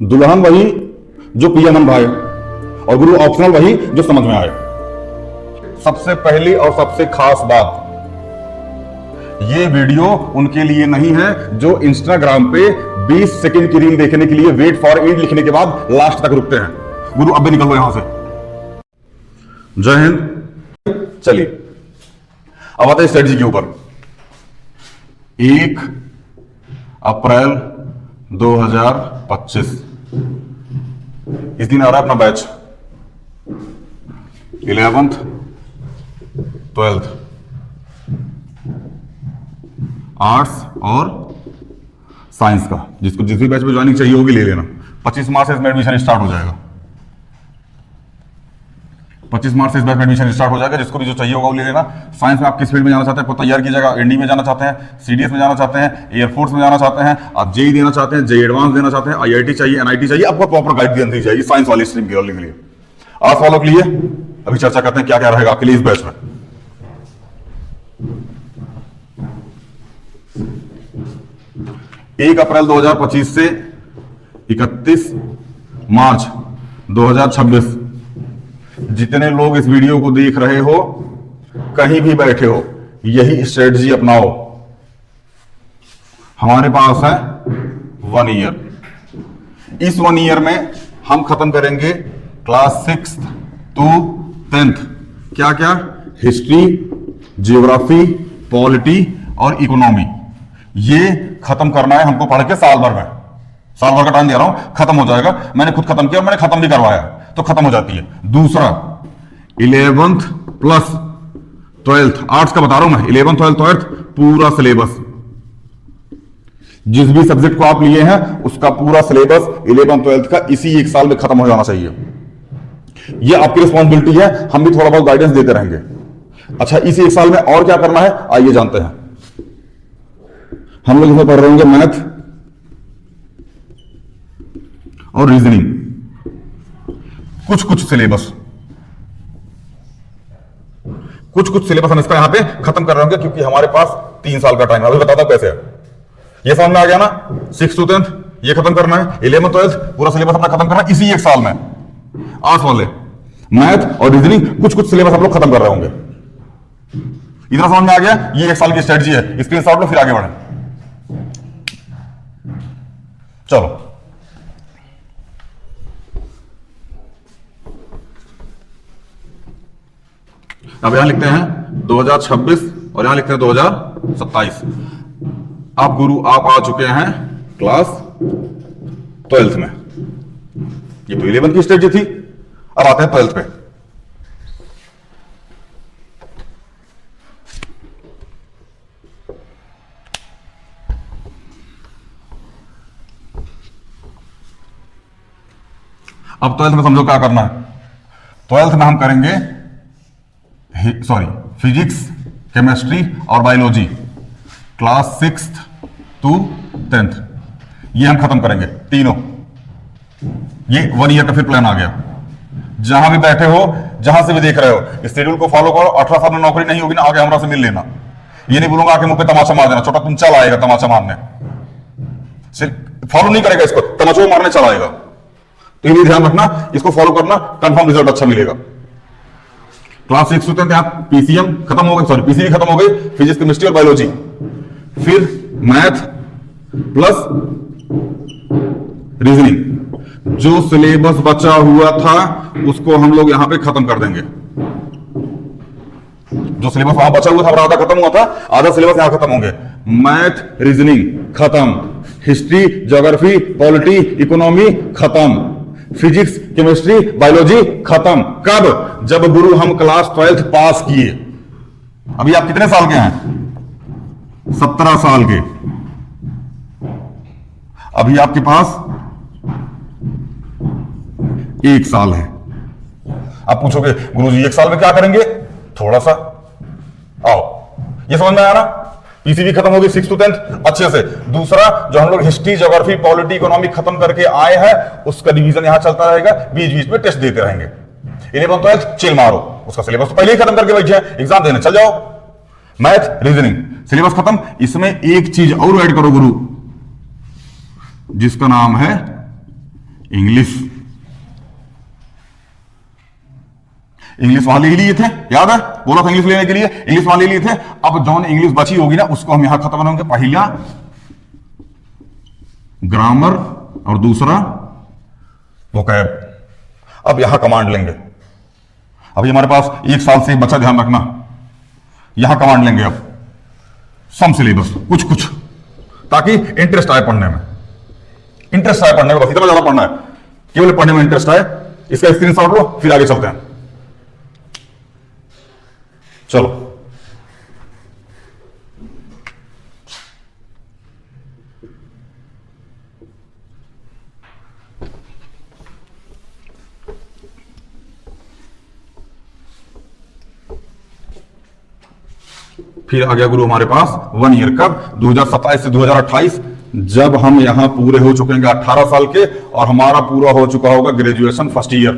दुल्हन वही जो पिया मन भाए, और गुरु ऑप्शनल वही जो समझ में आए। सबसे पहली और सबसे खास बात, ये वीडियो उनके लिए नहीं है जो इंस्टाग्राम पे 20 सेकंड की रील देखने के लिए वेट फॉर एंड लिखने के बाद लास्ट तक रुकते हैं। गुरु अब भी निकलो यहां से। जय हिंद। चलिए अब आते हैं स्ट्रेटजी के ऊपर। 1 अप्रैल 2025 इस दिन आ रहा है अपना बैच 11th 12th आर्ट्स और साइंस का। जिसको जिस भी बैच में ज्वाइनिंग चाहिए होगी ले लेना। 25 मार्च से इसमें एडमिशन स्टार्ट हो जाएगा। 25 मार्च से इस बैच में एडमिशन स्टार्ट हो जाएगा। जिसको भी जो चाहिए होगा वो ले लेना। साइंस में आप किस फील्ड में जाना चाहते हैं, तैयार कीजिएगा। एनडी में जाना चाहते हैं, सीडीएस में जाना चाहते हैं, एयरफोर्स में जाना चाहते हैं, आप जेई देना चाहते हैं, जेई एडवांस देना चाहते हैं, आईआईटी चाहिए, एनआईटी चाहिए, आपको प्रॉपर गाइड दी जाएगी साइंस वाली स्ट्रीम के लिए। आर्ट्स वालों के लिए अभी चर्चा करते हैं क्या क्या रहेगा आपके लिए इस बैच में। 1 अप्रैल 2025 से 31 मार्च 2026 जितने लोग इस वीडियो को देख रहे हो, कहीं भी बैठे हो, यही स्ट्रेटजी अपनाओ। हमारे पास है 1 ईयर। इस 1 ईयर में हम खत्म करेंगे क्लास 6th to 10th। क्या क्या? हिस्ट्री, जियोग्राफी, पॉलिटी और इकोनॉमी। ये खत्म करना है हमको पढ़ के साल भर में। साल भर का टाइम दे रहा हूं, खत्म हो जाएगा। मैंने खुद खत्म किया और मैंने खत्म भी करवाया, तो खत्म हो जाती है। दूसरा 11th प्लस 12th आर्ट्स का बता रहा हूं मैं। 11th 12th 12th पूरा सिलेबस, जिस भी सब्जेक्ट को आप लिए हैं उसका पूरा सिलेबस 11th 12th का इसी एक साल में खत्म हो जाना चाहिए। ये आपकी रिस्पॉन्सिबिलिटी है, हम भी थोड़ा बहुत गाइडेंस देते रहेंगे। अच्छा, इसी एक साल में और क्या करना है आइए जानते हैं। हम लोग इसमें पढ़ रहे होंगे मैथ और रीजनिंग, कुछ सिलेबस हम इसका यहां पे खत्म कर रहे होंगे, क्योंकि हमारे पास 3 साल का टाइम है। अभी बताता हूं कैसे है। ये समझ में आ गया ना? 6 to 10th ये खत्म करना है, 11th 12th पूरा सिलेबस अपना खत्म करना है इसी एक साल में। आर्ट्स वाले मैथ और रीजनिंग कुछ सिलेबस हम लोग खत्म कर रहे होंगे। इतना समझ में आ गया? ये एक साल की स्ट्रेटजी है। स्क्रीनशॉट लो फिर आगे बढ़े। चलो अब यहां लिखते हैं 2026 और यहां लिखते हैं 2027। आप गुरु आप आ चुके हैं क्लास 12th में। ये तो 11th की स्ट्रेटजी थी, अब आते हैं 12th पे। अब 12th में समझो क्या करना है। 12th में हम करेंगे फिजिक्स, केमिस्ट्री और biology class 6th to 10th। ये हम खत्म करेंगे तीनों। ये 1 ईयर का फिर प्लान आ गया। जहां भी बैठे हो, जहां से भी देख रहे हो, इस शेड्यूल को फॉलो करो। 18 साल में नौकरी नहीं होगी ना, आगे हमरा से मिल लेना। ये नहीं बोलूंगा आके मुंह पे तमाचा मार देना, छोटा तुम चल आएगा तमाचा मारने। सिर्फ फॉलो नहीं करेगा इसको, तमाचो मारने चल आएगा। तो ये ध्यान रखना, इसको फॉलो करना, कंफर्म रिजल्ट अच्छा मिलेगा। क्लास 6 to 10 यहां पीसीएम खत्म हो गई, पीसीबी खत्म हो गई, फिजिक्स, केमिस्ट्री और बायोलॉजी। फिर मैथ प्लस रीजनिंग। जो सिलेबस बचा हुआ था उसको हम लोग यहां पे खत्म कर देंगे। जो सिलेबस वहां बचा हुआ था और आधा खत्म हुआ था, आधा सिलेबस यहां खत्म होंगे। मैथ रीजनिंग खत्म, हिस्ट्री, ज्योग्राफी, पॉलिटी, इकोनॉमी खत्म, फिजिक्स, केमिस्ट्री, बायोलॉजी खत्म। कब? जब गुरु हम क्लास 12th पास किए। अभी आप कितने साल के हैं? 17 साल के। अभी आपके पास 1 साल है। आप पूछोगे गुरुजी 1 साल में क्या करेंगे? थोड़ा सा आओ, ये समझ में आया ना? पीसीबी खत्म होगी 6 to 10th अच्छे से। दूसरा, जो हम लोग हिस्ट्री, ज्योग्राफी, पॉलिटी, इकोनॉमी खत्म करके आए हैं उसका रिवीजन यहां चलता रहेगा, बीच बीच में टेस्ट देते रहेंगे। 11th 12th चिल मारो, उसका सिलेबस तो पहले ही खत्म करके बैठे हैं, एग्जाम देने चल जाओ। मैथ, रीजनिंग सिलेबस खत्म। इसमें एक चीज और ऐड करो गुरु, जिसका नाम है इंग्लिश, इंग्लिश वहां ले लिए थे, याद है बोला था इंग्लिश लेने के लिए, इंग्लिश वहां ले लिए थे। अब जौन इंग्लिश बची होगी ना उसको हम यहां खत्म बनाएंगे। पहला ग्रामर और दूसरा वोकैब। अब यहां कमांड लेंगे। अभी हमारे पास 1 साल से बचा, ध्यान रखना। यहां कमांड लेंगे अब सम सिलेबस कुछ कुछ, ताकि इंटरेस्ट आए पढ़ने में, इंटरेस्ट आए पढ़ने में, बस इतना ज्यादा पढ़ना है, केवल पढ़ने में इंटरेस्ट आए। इसका स्क्रीनशॉट लो, फिर आगे चलते हैं। चलो फिर आ गया गुरु हमारे पास 1 ईयर कब, 2027 से 2028, जब हम यहां पूरे हो चुके हैं 18 साल के, और हमारा पूरा हो चुका होगा ग्रेजुएशन फर्स्ट ईयर,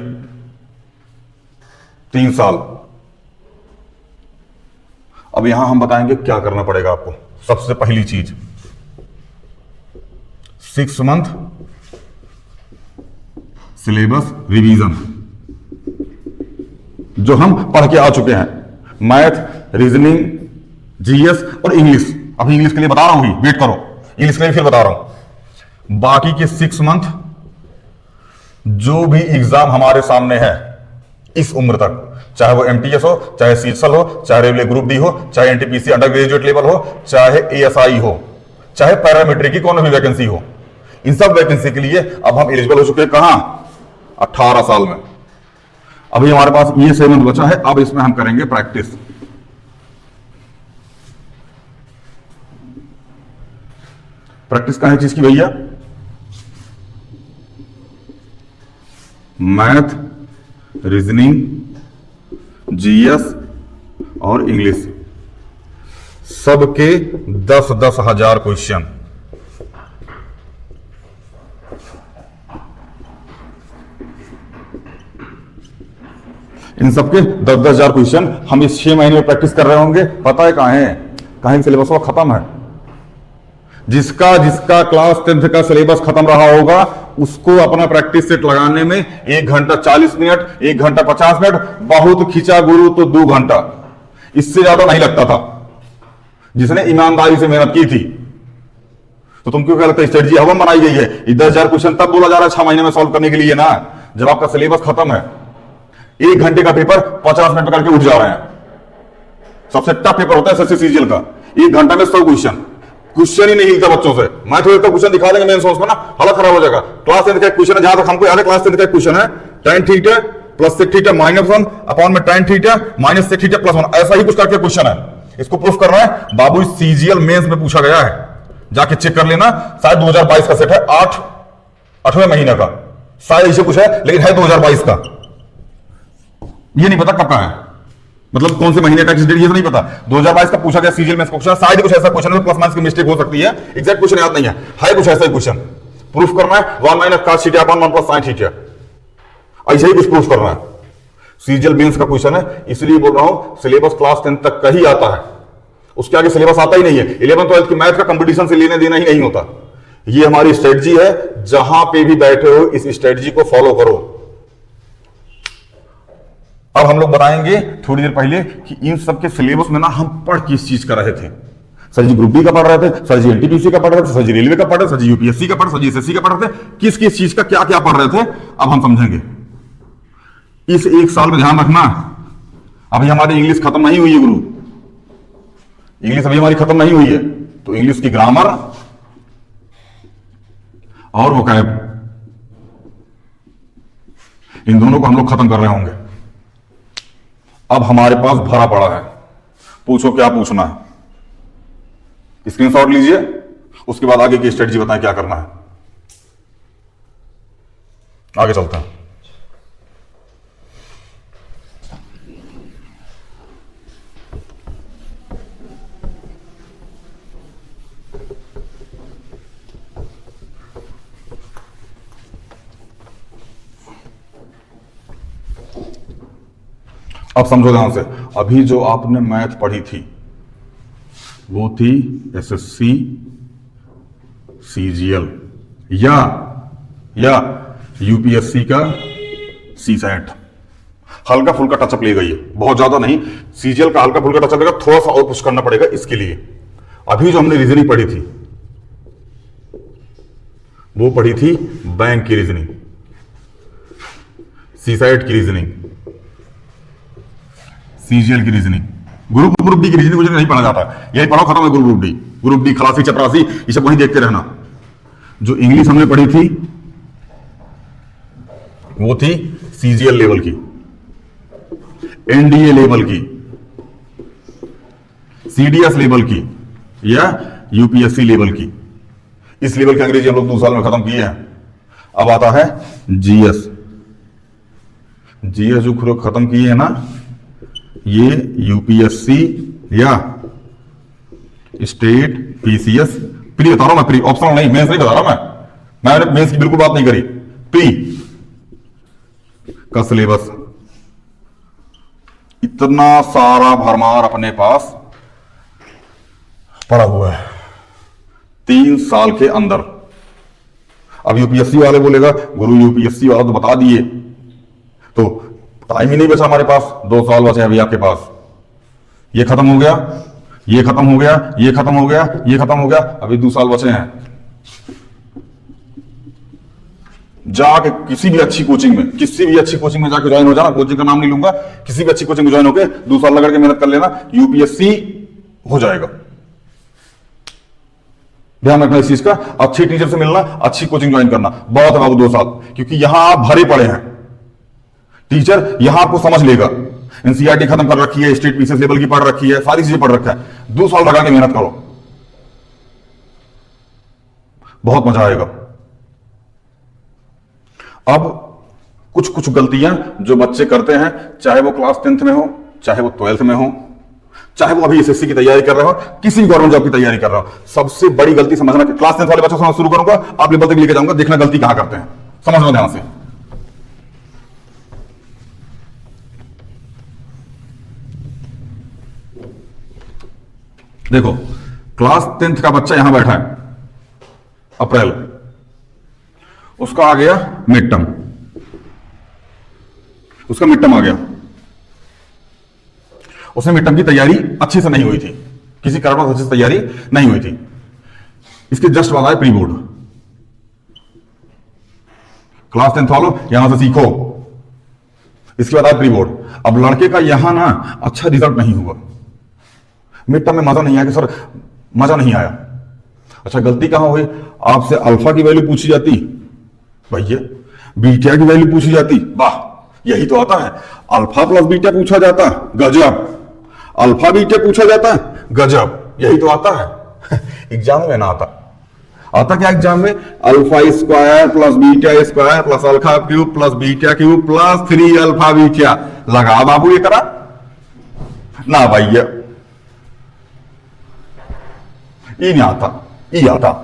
3 साल। अब यहां हम बताएंगे क्या करना पड़ेगा आपको। सबसे पहली चीज 6 मंथ सिलेबस रिवीजन, जो हम पढ़ के आ चुके हैं, मैथ, रीजनिंग, जीएस और इंग्लिश। अभी इंग्लिश के लिए बता रहा हूं, वेट करो, इंग्लिश के लिए फिर बता रहा हूं। बाकी के 6 मंथ जो भी एग्जाम हमारे सामने है इस उम्र तक, चाहे वो एमटीएस हो, चाहे सीएसएल हो, चाहे रेलवे ग्रुप डी हो, चाहे एनटीपीसी अंडर ग्रेजुएट लेवल हो, चाहे एएसआई हो, चाहे पैरामेट्रिक की कोई भी वैकेंसी हो, इन सब वैकेंसी के लिए अब हम एलिजिबल हो चुके हैं। कहां? 18 साल में। अभी हमारे पास ये 6 मंथ बचा है। अब इसमें हम करेंगे प्रैक्टिस। प्रैक्टिस कहां है चीज की भैया? मैथ, रीजनिंग, जीएस और इंग्लिश, सबके 10-10 हजार क्वेश्चन। इन सबके 10-10 हजार क्वेश्चन हम इस 6 महीने में प्रैक्टिस कर रहे होंगे। पता है कहां है? कहां सिलेबस खत्म है। जिसका जिसका क्लास 10th का सिलेबस खत्म रहा होगा उसको अपना प्रैक्टिस सेट लगाने में 1 घंटा 40 मिनट, 1 घंटा 50 मिनट, बहुत खिंचा गुरु तो 2 घंटा, इससे ज्यादा नहीं लगता था, जिसने ईमानदारी से मेहनत की थी। तो तुम क्यों क्या लगता है स्ट्रेटजी हवा बनाई गई है? 10,000 क्वेश्चन तब बोला जा रहा है 6 महीने में सॉल्व करने के लिए ना, जब आपका सिलेबस खत्म है। 1 घंटे का पेपर 50 मिनट में करके उठ जा रहे हैं। सबसे टफ पेपर होता है एसएससी सीजीएल का, 1 घंटा में 100 क्वेश्चन। क्वेश्चन ही नहीं हिलता बच्चों से। मैं थोड़ा क्वेश्चन दिखा देंगे मेन सोर्स में ना, हालत खराब हो जाएगा। क्लास 10th का क्वेश्चन है, जहां तक हमको याद है क्लास 10th का क्वेश्चन है, tan theta plus sec theta minus 1 upon में tan theta minus sec theta plus 1, ऐसा ही कुछ करके क्वेश्चन है। इसको प्रूफ करना है बाबू, सीजीएल मेंस में पूछा गया है, जाके चेक कर लेना। शायद 2022 का सेट है, 8वें महीने का, शायद इसे पूछा है, लेकिन है 2022 का। ये नहीं पता कब का है, मतलब कौन से महीने का डेट ये तो नहीं पता। 2022 का पूछा गया सीजीएल में क्वेश्चन, शायद कुछ ऐसा क्वेश्चन है, प्लस माइनस की मिस्टेक हो सकती है, एग्जैक्ट क्वेश्चन याद नहीं है कुछ ऐसा ही क्वेश्चन। प्रूफ करना है 1 minus cos theta upon 1 plus sin theta, ऐसे ही कुछ प्रूफ करना है। सीजीएल मेंस का क्वेश्चन है, इसलिए बोल रहा हूं सिलेबस क्लास 10 तक का ही आता है, उसके आगे सिलेबस आता ही नहीं है। 11th 12th की मैथ का कंपटीशन से लेने देना ही नहीं होता। ये हमारी स्ट्रेटजी है, जहां पे भी बैठे हो इस स्ट्रेटजी को फॉलो करो। अब हम लोग बताएंगे थोड़ी देर पहले कि इन सब के सिलेबस में ना हम पढ़ किस चीज का रहे थे। सर जी ग्रुप डी का पढ़ रहे थे, सर जी एनटीपीसी का पढ़ रहे थे, सर जी रेलवे का पढ़ रहे थे, सर जी यूपीएससी का पढ़ रहे थे, सर जी एसएससी का पढ़ रहे थे, किस किस चीज का क्या क्या पढ़ रहे थे अब हम समझेंगे। इस 1 साल में ध्यान रखना, अभी हमारी इंग्लिश खत्म नहीं हुई है गुरु, इंग्लिश अभी हमारी खत्म नहीं हुई है। तो इंग्लिश की ग्रामर और वोकैब, इन दोनों को हम लोग खत्म कर रहे होंगे। अब हमारे पास भरा पड़ा है, पूछो क्या पूछना है, स्क्रीनशॉट लीजिए, उसके बाद आगे की स्ट्रेटजी बताएं क्या करना है। आगे चलते हैं। अब समझो ध्यान से, अभी जो आपने मैथ पढ़ी थी वो थी एसएससी सीजीएल या यूपीएससी का सीसैट हल्का फुल्का टचअप ले गई है, बहुत ज्यादा नहीं। सीजीएल का हल्का फुल्का टचअप लेगा, थोड़ा सा और पुश करना पड़ेगा इसके लिए। अभी जो हमने रीजनिंग पढ़ी थी वो पढ़ी थी बैंक की रीजनिंग, सीसैट की रीजनिंग, सीजीएल की रीजनिंग। ग्रुप डी की रीजनिंग मुझे नहीं पढ़ा जाता, यही पढ़ाओ, खत्म है ग्रुप डी खलासी चपरासी ये सब वहीं देखते रहना। जो इंग्लिश हमने पढ़ी थी वो थी सीजीएल लेवल की, एनडीए लेवल की, सीडीएस लेवल की या यूपीएससी लेवल की। इस लेवल की अंग्रेजी हम लोग 2 साल में खत्म किए हैं। अब आता है जीएस। जीएस जो खत्म किए हैं ना, ये यूपीएससी या स्टेट पीसीएस, प्री बता रहा हूं मैं, प्री, ऑप्शनल नहीं, मेंस नहीं बता रहा मैंने मेंस की बिल्कुल बात नहीं करी। प्री का सिलेबस इतना सारा भरमार अपने पास पड़ा हुआ है 3 साल के अंदर। अब यूपीएससी वाले बोलेगा गुरु यूपीएससी वाला तो बता दिए, तो टाइम ही नहीं बचा हमारे पास, 2 साल बचे अभी आपके पास। ये खत्म हो गया, ये खत्म हो गया, ये खत्म हो गया, ये खत्म हो गया, अभी 2 साल बचे हैं। जाके किसी भी अच्छी कोचिंग में, किसी भी अच्छी कोचिंग में जाके ज्वाइन हो जाना, कोचिंग का नाम नहीं लूंगा, किसी भी अच्छी कोचिंग में ज्वाइन होकर 2 साल लगा के मेहनत कर लेना, यूपीएससी हो जाएगा। ध्यान रखना इस चीज का, अच्छी टीचर से मिलना, अच्छी कोचिंग ज्वाइन करना, बहुत है बाबू 2 साल, क्योंकि यहां आप भरे पड़े हैं। टीचर यहां आपको समझ लेगा, एनसीईआरटी खत्म कर रखी है, स्टेट पीसीएस लेवल की पढ़ रखी है, सारी चीजें पढ़ रखा है। 2 साल लगा के मेहनत करो, बहुत मजा आएगा। अब कुछ कुछ गलतियां जो बच्चे करते हैं, चाहे वो क्लास 10th में हो, चाहे वो 12th में हो, चाहे वो अभी एसएससी की तैयारी कर रहे हो, किसी गवर्नमेंट जॉब की तैयारी कर रहे हो, सबसे बड़ी गलती समझना कि क्लास 10th वाले बच्चों से शुरू करूंगा, आप लेवल तक लेके जाऊंगा, देखना गलती कहां करते हैं, समझना ध्यान से। देखो क्लास 10th का बच्चा यहां बैठा है, अप्रैल, उसका आ गया मिड टर्म, उसका मिड टर्म आ गया, उसमें मिड टर्म की तैयारी अच्छे से नहीं हुई थी, किसी कारण से अच्छे से तैयारी नहीं हुई थी। इसके जस्ट बाद आए प्री बोर्ड। क्लास 10th वालों यहां से सीखो, इसके बाद आए प्री बोर्ड। अब लड़के का यहां ना अच्छा रिजल्ट नहीं हुआ, मिड टर्म में मजा नहीं आया कि सर मजा नहीं आया। अच्छा गलती कहां हुई, आपसे अल्फा की वैल्यू पूछी जाती भैया, बीटा की वैल्यू पूछी जाती, वाह यही तो आता है, अल्फा प्लस बीटा पूछा जाता, गजब, अल्फा बीटा पूछा जाता, गजब, यही तो आता है। एग्जाम में ना आता, आता क्या एग्जाम में, alpha square plus beta square plus alpha cube plus beta cube plus 3 alpha beta, लगा बाबू ये करा ना भैया, ये नहीं आता, ये आता।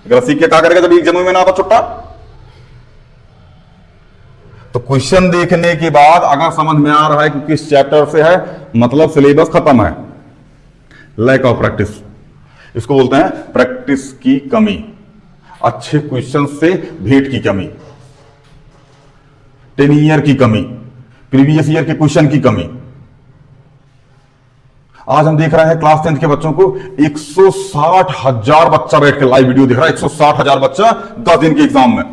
सीख के क्या करेगा जब एग्जाम में ना आता छुट्टा। तो क्वेश्चन देखने के बाद अगर समझ में आ रहा है कि किस चैप्टर से है, मतलब सिलेबस खत्म है। लैक ऑफ प्रैक्टिस, इसको बोलते हैं प्रैक्टिस की कमी, अच्छे क्वेश्चन से भेंट की कमी, 10 ईयर की कमी, प्रीवियस ईयर के क्वेश्चन की कमी। आज हम देख रहे हैं क्लास 10th के बच्चों को 160,000 बच्चा बैठ के लाइव वीडियो देख रहा है, 160,000 बच्चा 10 दिन के एग्जाम में।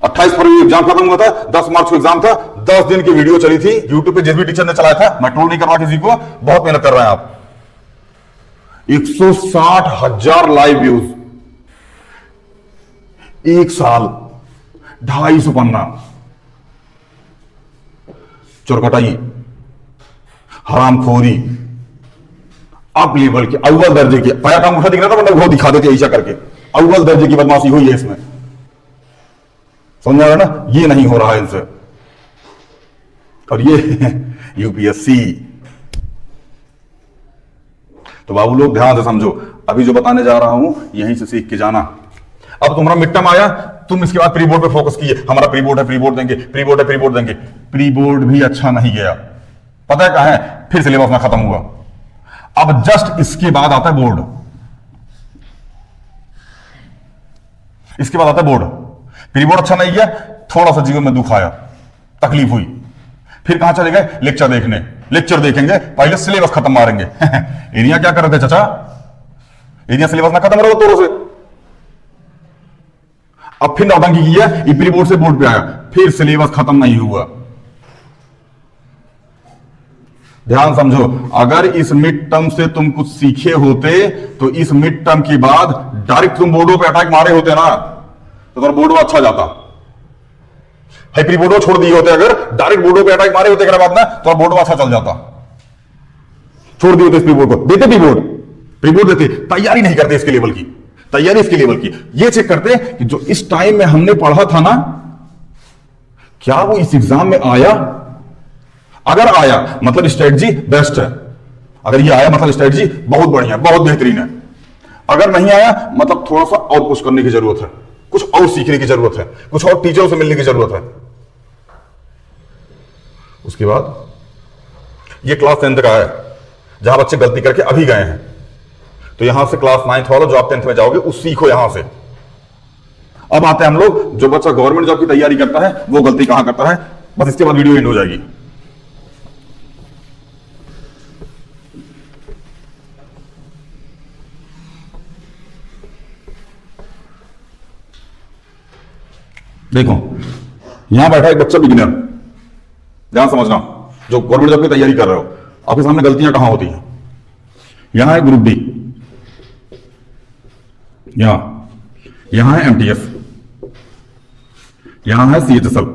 28 फरवरी एग्जाम खत्म हुआ था, 10 मार्च को एग्जाम था, 10 दिन की वीडियो चली थी यूट्यूब पे, जिस भी टीचर ने चलाया था, मैं ट्रोल नहीं कर रहा किसी को, बहुत मेहनत कर रहे हैं आप। 160,000 लाइव व्यूज, 1 साल, 250 पन्ना, चोरकटाई, हरामखोरी, अप लेवल की, अव्वल दर्जे की, पाया काम उठा दिख रहा था, मतलब वो दिखा देते ऐसा करके, अव्वल दर्जे की बदमाशी हुई है इसमें, समझा रहा ना, ये नहीं हो रहा है इनसे। और ये यूपीएससी। तो बाबू लोग ध्यान से समझो, अभी जो बताने जा रहा हूं यहीं से सीख के जाना। अब तुम्हारा मिड टर्म आया, तुम इसके बाद प्री बोर्ड पे फोकस किए, हमारा प्री बोर्ड है, प्री बोर्ड देंगे, प्री बोर्ड है, प्री बोर्ड देंगे। प्री बोर्ड भी अच्छा नहीं गया, पता है क्या है, फिर सिलेबस ना खत्म हुआ। अब जस्ट इसके बाद आता है बोर्ड। इसके बाद आता है बोर्ड। प्री बोर्ड अच्छा नहीं गया, थोड़ा सा जीवन में दुख आया, तकलीफ हुई, फिर कहां चले गए? लेक्चर देखने। लेक्चर देखेंगे, पहले सिलेबस खत्म मारेंगे। एरिया क्या कर रहे थे चाचा? एरिया सिलेबस ना खत्म रहो तोड़ो से। अब फिर नौटंकी की है, प्री बोर्ड से बोर्ड पे आया, फिर सिलेबस खत्म नहीं हुआ। ध्यान समझो, अगर इस मिड टर्म से तुम कुछ सीखे होते तो इस मिड टर्म के बाद डायरेक्ट तुम बोर्डो पे अटैक मारे होते ना, तो तुम्हारा बोर्डो अच्छा जाता। है प्री बोर्डो छोड़ दिए होते, अगर डायरेक्ट बोर्डो पे अटैक मारे होते बाद ना, तो बोर्डो अच्छा चल जाता। छोड़ दिए होते इस प्री बोर्ड को, देते प्री बोर्ड देते, तैयारी नहीं करते इसके लेवल की। तैयारी इसके लेवल की ये चेक करते कि जो इस टाइम में हमने पढ़ा था ना, क्या वो इस एग्जाम में आया? अगर आया मतलब स्ट्रेटजी बेस्ट है, अगर ये आया मतलब स्ट्रेटजी बहुत बढ़िया, बहुत बेहतरीन है। अगर नहीं आया मतलब थोड़ा सा और कुछ करने की जरूरत है, कुछ और सीखने की जरूरत है, कुछ और टीचरों से मिलने की जरूरत है। उसके बाद ये क्लास 10th का है, जहां बच्चे गलती करके अभी गए हैं, तो यहां से क्लास 9th वाला जो आप 10th में जाओगे उस सीखो यहां से। अब आते हैं हम लोग, जो बच्चा गवर्नमेंट जॉब की तैयारी करता है वो गलती कहां करता है, बस इसके बाद वीडियो एंड हो जाएगी। देखो यहां बैठा एक बच्चा बिगिनर, ध्यान समझना, जो गवर्नमेंट जॉब की तैयारी कर रहे हो, आपके सामने गलतियां कहां होती हैं? यहां है ग्रुप डी, यहां है एमटीएस, यहां है सीएचएसएल,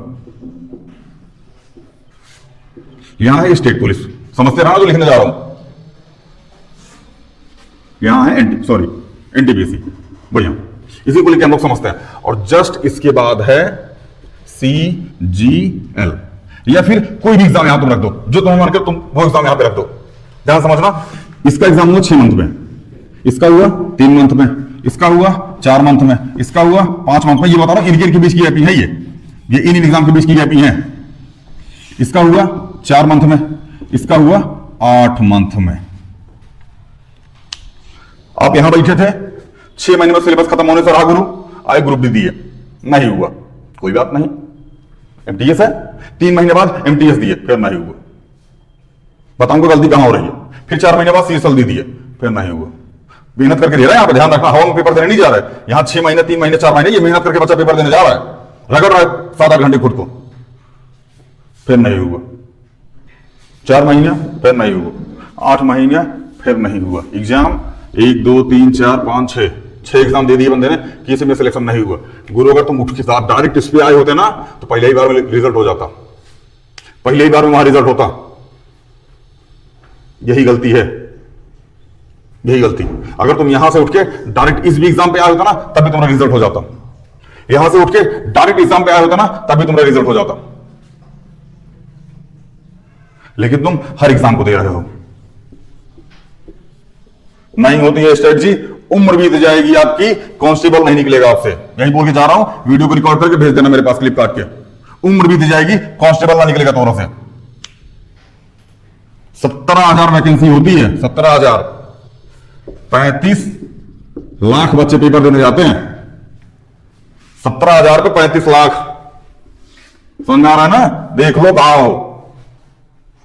यहां है स्टेट पुलिस। समझते रहा जो लिखने जा रहा हूं। यहां है एनटीपीसी, बढ़िया, इसी को लेकर हम लोग समझते हैं। और जस्ट इसके बाद है सीजीएल, या फिर कोई भी एग्जाम यहां तुम रख दो, जो तुम्हें मान कर तुम वो एग्जाम यहां पे रख दो। ध्यान समझना, इसका एग्जाम हुआ 6 मंथ में, इसका हुआ 3 मंथ में, इसका हुआ 4 मंथ में, इसका हुआ 5 मंथ में। ये बता रहा हूं इनके बीच की गैपिंग है, ये इन एग्जाम के बीच की गैपिंग है। इसका हुआ 4 मंथ में, इसका हुआ 8 मंथ में। आप यहां बैठे थे, 6 महीने में सिलेबस खत्म होने से रहा गुरु, आए ग्रुप डी दिए, नहीं हुआ, कोई बात नहीं, एमटीएस है। 3 महीने बाद एमटीएस दिए, फिर नहीं हुआ, बताऊंगा गलती कहां हो रही है। फिर 4 महीने बाद सीएसएल दे दिए, फिर नहीं हुआ। मेहनत करके दे रहा है, यहां पे ध्यान रखना, हवा में पेपर देने नहीं जा रहा है। यहां 6 महीने, 3 महीने, 4 महीने, ये मेहनत करके बच्चा पेपर देने जा रहा है, रगड़ रहा है 7-8 घंटे खुद को, फिर नहीं हुआ। 4 महीने, फिर नहीं हुआ। 8 महीने, फिर नहीं हुआ। एग्जाम 1 2 3 4 5 6 एग्जाम दे दिए बंदे ने, किसी में सिलेक्शन नहीं हुआ। गुरु अगर तुम उठ के साथ डायरेक्ट इस पे आए होते ना, तो पहले ही बार में रिजल्ट हो जाता, पहले ही बार में वहां रिजल्ट होता। यही गलती है, यही गलती। अगर तुम यहां से उठ के डायरेक्ट इस भी एग्जाम पे आए होता ना, तब भी तुम्हारा रिजल्ट हो जाता। यहां से उठ के डायरेक्ट एग्जाम पे आए होता ना, तब भी तुम्हारा रिजल्ट हो जाता। लेकिन तुम हर एग्जाम को दे रहे हो। नहीं होती है स्ट्रेटजी, उम्र बीत जाएगी आपकी, कांस्टेबल नहीं निकलेगा आपसे। यही बोल के जा रहा हूं, वीडियो को रिकॉर्ड करके भेज देना मेरे पास क्लिप काट के। उम्र बीत जाएगी, कांस्टेबल ना निकलेगा तोरों से। 17,000 वैकेंसी होती है, 17,000, 35 लाख बच्चे पेपर देने जाते हैं। 17,000 पे 35 लाख, समझ में आ रहा है ना? देख लो भाव,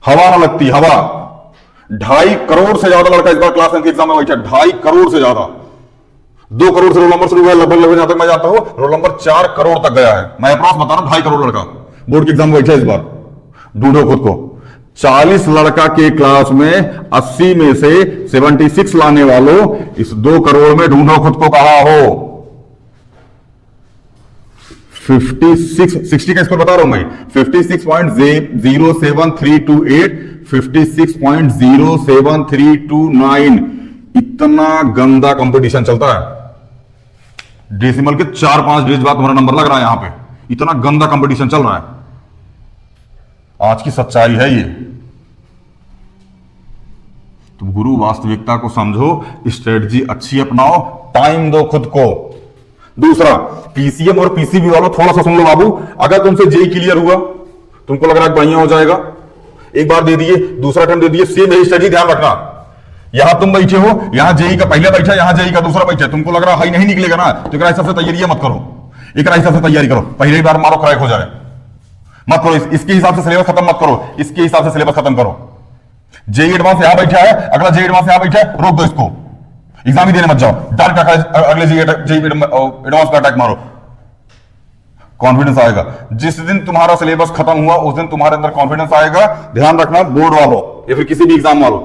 हवा ना लगती, हवा। 2.5 करोड़ से ज्यादा लड़का इस बार क्लास 10 के एग्जाम में बैठा, 2.5 करोड़ से ज्यादा। 2 करोड़ से रोल नंबर शुरू हुआ, लगभग जहां तक मैं जानता हूं रोल नंबर 4 करोड़ तक गया है। मैं अप्रॉक्स बता रहा हूं, 2.5 करोड़ लड़का बोर्ड के एग्जाम में बैठा इस बार। ढूंढो खुद को, 40 लड़का के क्लास में 80 में से 76 लाने वालों, इस 2 करोड़ में ढूंढो खुद को कहां हो। 60 का स्कोर बता रहा हूं मैं, 56.07328, 56.07329। इतना गंदा कंपटीशन चलता है, डेसिमल के 4-5 डिजिट बाद तुम्हारा नंबर लग रहा है यहां पे। इतना गंदा कंपटीशन चल रहा है, आज की सच्चाई है ये। तुम गुरु वास्तविकता को समझो, स्ट्रेटजी अच्छी अपनाओ, टाइम दो खुद को। दूसरा, पीसीएम और पीसीबी वालों थोड़ा सा सुन लो बाबू। अगर तुमसे जेई क्लियर हुआ, तुमको लग रहा है बढ़िया हो जाएगा, एक बार दे दिए, दूसरा अटेम्प्ट दे दिए, सेम यही स्ट्रेटजी ध्यान रखना। यहां तुम बैठे हो, यहां जेई का पहले बैठा, यहां जेई का दूसरा बैठा, तुमको लग रहा हाई नहीं निकलेगा ना, तो एक हिसाब से तैयारी मत करो, एक हिसाब से तैयारी करो, पहले ही बार मारो क्रैक हो जाए मत करो, इसके हिसाब से सिलेबस खत्म मत करो, इसके हिसाब से सिलेबस खत्म करो। जेई एडवांस यहां बैठा है, अगला जेई एडवांस यहां बैठा है, रोक दो इसको, एग्जाम ही देने मत जाओ, डायरेक्ट अगले जेई एडवांस का अटैक मारो, कॉन्फिडेंस आएगा। जिस दिन तुम्हारा सिलेबस खत्म हुआ उस दिन तुम्हारे अंदर कॉन्फिडेंस आएगा। ध्यान रखना, बोर्ड वालों या फिर किसी भी एग्जाम वालों,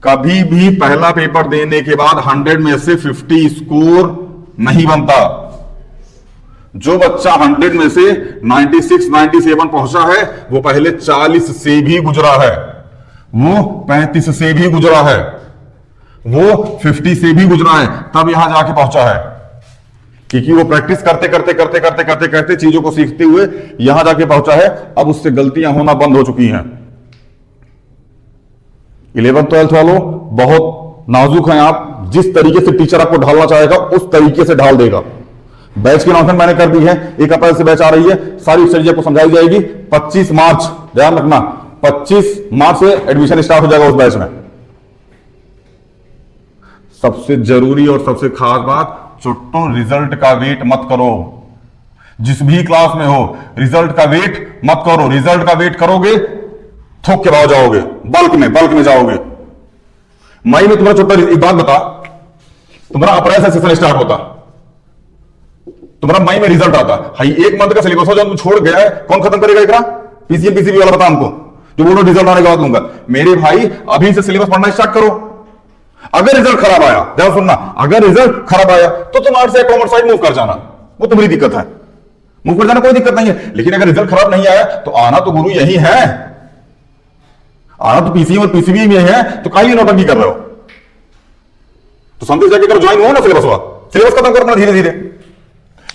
कभी भी पहला पेपर देने के बाद 100 में से 50 स्कोर नहीं बनता। जो बच्चा 100 में से 96, 97 पहुंचा है, वो पहले 40 से भी गुजरा है, वो 35 से भी गुजरा है, वो 50 से भी गुजरा है, तब यहां जाके पहुंचा है, क्योंकि वो प्रैक्टिस करते करते करते करते करते करते चीजों को सीखते हुए यहां जाके पहुंचा है। अब उससे गलतियां होना बंद हो चुकी हैं। 11th 12th वालों बहुत नाजुक हैं आप, जिस तरीके से टीचर आपको ढालना चाहेगा उस तरीके से ढाल देगा। बैच की अनाउंसमेंट मैंने कर दी है, 1 अप्रैल से बैच आ रही है, सारी स्ट्रेटजी आपको समझाई जाएगी। 25 मार्च, ध्यान रखना, 25 मार्च से एडमिशन स्टार्ट हो जाएगा उस बैच में। सबसे जरूरी और सबसे खास बात, चुट्टो रिजल्ट का वेट मत करो। जिस भी क्लास में हो, रिजल्ट का वेट मत करो। रिजल्ट का वेट करोगे थोक के भाव जाओगे, बल्क में जाओगे। मई में तुम्हारा चुट्टा, एक बात बता, तुम्हारा अप्रैल से सेशन स्टार्ट होता, तुम्हारा मई में रिजल्ट आता, हाई 1 मंथ का सिलेबस हो जो तुम छोड़ गया है, कौन खत्म करेगा इकरा? पीसीएम पीसीबी वाला बता हमको, जो बोलो रिजल्ट आने के बाद लूंगा। मेरे भाई अभी से सिलेबस पढ़ना स्टार्ट करो। अगर रिजल्ट खराब आया, ध्यान सुनना, अगर रिजल्ट खराब आया तो तुम आर्ट से कॉमर्स साइड मूव कर जाना, वो तुम्हारी दिक्कत है, मूव कर जाना, कोई दिक्कत नहीं है। लेकिन अगर रिजल्ट खराब नहीं आया तो आना तो गुरु यही है, आना तो पीसीएम और पीसीबी में है, तो काहे नौटंकी कर रहे हो? तो संदेश जाके अगर ज्वाइन हो ना सिलेबस हुआ, सिलेबस खत्म करना धीरे धीरे।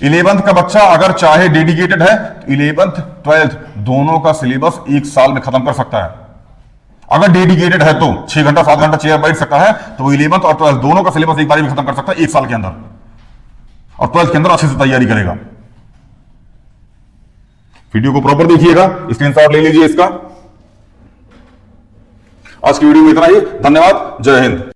11th का बच्चा अगर चाहे डेडिकेटेड है तो 11th 12th दोनों का सिलेबस 1 साल में खत्म कर सकता है। अगर डेडिकेटेड है तो 6 घंटा 7 घंटा चेयर बैठ सकता है, तो वो 11th और 12th दोनों का सिलेबस एक बार में खत्म कर सकता है 1 साल के अंदर, और 12th के अंदर अच्छे से तैयारी करेगा। वीडियो को प्रॉपर देखिएगा, स्क्रीनशॉट ले लीजिए इसका। आज की वीडियो में इतना ही, धन्यवाद, जय हिंद।